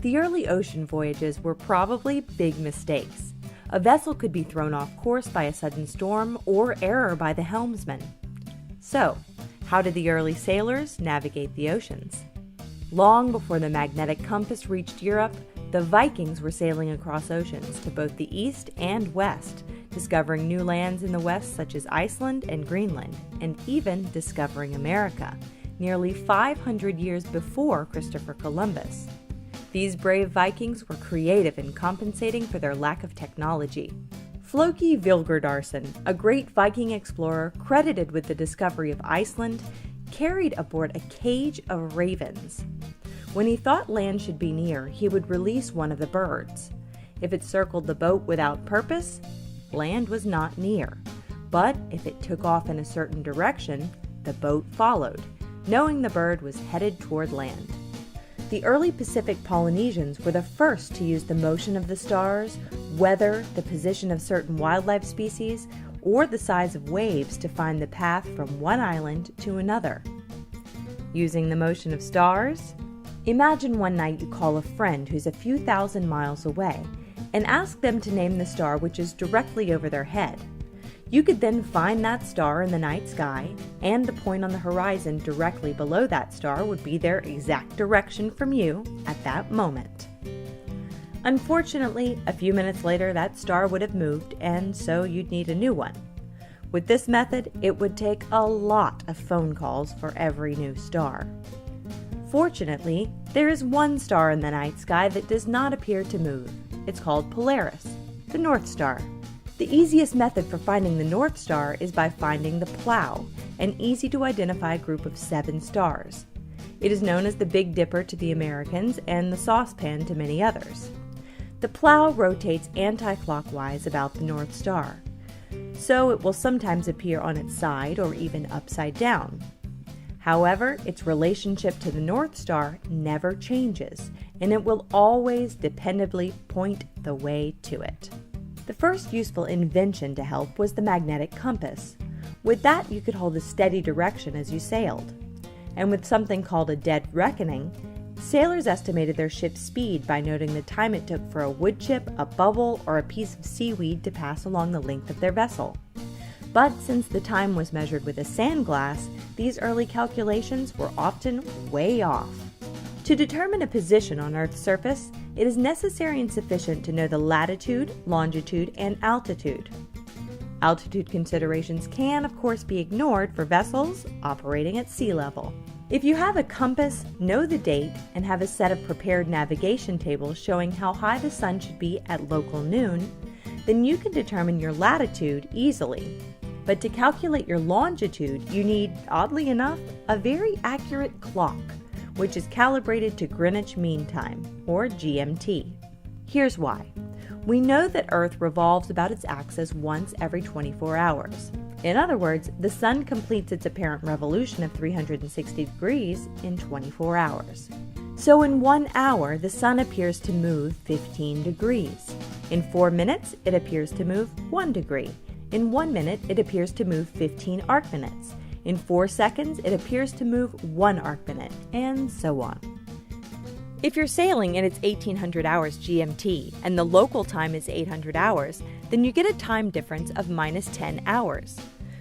The early ocean voyages were probably big mistakes. A vessel could be thrown off course by a sudden storm or error by the helmsman. So, how did the early sailors navigate the oceans? Long before the magnetic compass reached Europe, the Vikings were sailing across oceans to both the east and west, discovering new lands in the west such as Iceland and Greenland, and even discovering America, nearly 500 years before Christopher Columbus. These brave Vikings were creative in compensating for their lack of technology. Floki Vilgerdarson, a great Viking explorer credited with the discovery of Iceland, carried aboard a cage of ravens. When he thought land should be near, he would release one of the birds. If it circled the boat without purpose, land was not near. But if it took off in a certain direction, the boat followed, knowing the bird was headed toward land. The early Pacific Polynesians were the first to use the motion of the stars, weather, the position of certain wildlife species, or the size of waves to find the path from one island to another. Using the motion of stars? Imagine one night you call a friend who's a few thousand miles away and ask them to name the star which is directly over their head. You could then find that star in the night sky, and the point on the horizon directly below that star would be their exact direction from you at that moment. Unfortunately, a few minutes later that star would have moved, and so you'd need a new one. With this method, it would take a lot of phone calls for every new star. Fortunately, there is one star in the night sky that does not appear to move. It's called Polaris, the North Star. The easiest method for finding the North Star is by finding the Plough, an easy-to-identify group of 7 stars. It is known as the Big Dipper to the Americans and the Saucepan to many others. The Plough rotates anti-clockwise about the North Star, so it will sometimes appear on its side or even upside down. However, its relationship to the North Star never changes, and it will always dependably point the way to it. The first useful invention to help was the magnetic compass. With that, you could hold a steady direction as you sailed. And with something called a dead reckoning, sailors estimated their ship's speed by noting the time it took for a wood chip, a bubble, or a piece of seaweed to pass along the length of their vessel. But since the time was measured with a sand glass, these early calculations were often way off. To determine a position on Earth's surface, it is necessary and sufficient to know the latitude, longitude, and altitude. Altitude considerations can, of course, be ignored for vessels operating at sea level. If you have a compass, know the date, and have a set of prepared navigation tables showing how high the sun should be at local noon, then you can determine your latitude easily. But to calculate your longitude, you need, oddly enough, a very accurate clock, which is calibrated to Greenwich Mean Time, or GMT. Here's why. We know that Earth revolves about its axis once every 24 hours. In other words, the Sun completes its apparent revolution of 360 degrees in 24 hours. So in 1 hour, the Sun appears to move 15 degrees. In 4 minutes, it appears to move 1 degree. In 1 minute, it appears to move 15 arc minutes. In 4 seconds, it appears to move 1 arc minute, and so on. If you're sailing and it's 1800 hours GMT and the local time is 800 hours, then you get a time difference of minus 10 hours.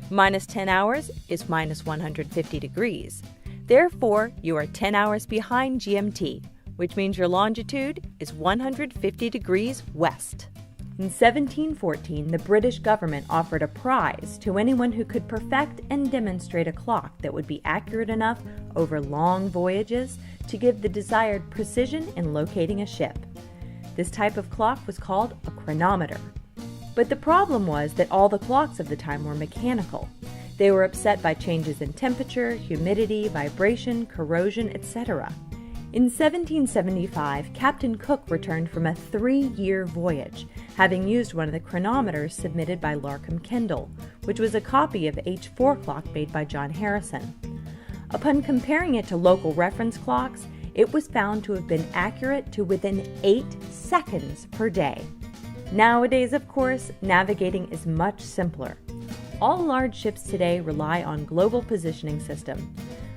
Minus 10 hours is minus 150 degrees. Therefore, you are 10 hours behind GMT, which means your longitude is 150 degrees west. In 1714, the British government offered a prize to anyone who could perfect and demonstrate a clock that would be accurate enough over long voyages to give the desired precision in locating a ship. This type of clock was called a chronometer. But the problem was that all the clocks of the time were mechanical. They were upset by changes in temperature, humidity, vibration, corrosion, etc. In 1775, Captain Cook returned from a 3-year voyage, having used one of the chronometers submitted by Larkham Kendall, which was a copy of the H4 clock made by John Harrison. Upon comparing it to local reference clocks, it was found to have been accurate to within 8 seconds per day. Nowadays, of course, navigating is much simpler. All large ships today rely on global positioning system.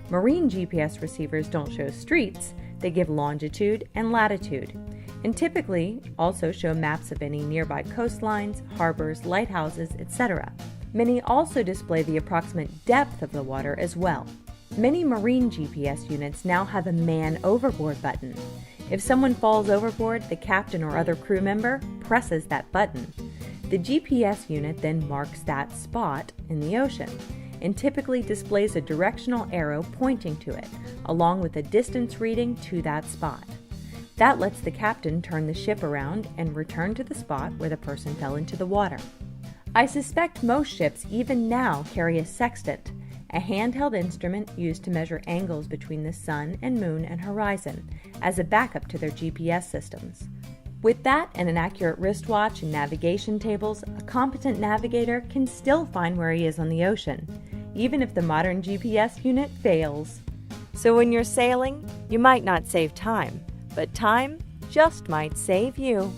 Marine GPS receivers don't show streets, They give longitude and latitude, and typically also show maps of any nearby coastlines, harbors, lighthouses, etc. Many also display the approximate depth of the water as well. Many marine GPS units now have a man overboard button. If someone falls overboard, the captain or other crew member presses that button. The GPS unit then marks that spot in the ocean and typically displays a directional arrow pointing to it, along with a distance reading to that spot. That lets the captain turn the ship around and return to the spot where the person fell into the water. I suspect most ships even now carry a sextant, a handheld instrument used to measure angles between the sun and moon and horizon, as a backup to their GPS systems. With that and an accurate wristwatch and navigation tables, a competent navigator can still find where he is on the ocean, even if the modern GPS unit fails. So when you're sailing, you might not save time, but time just might save you.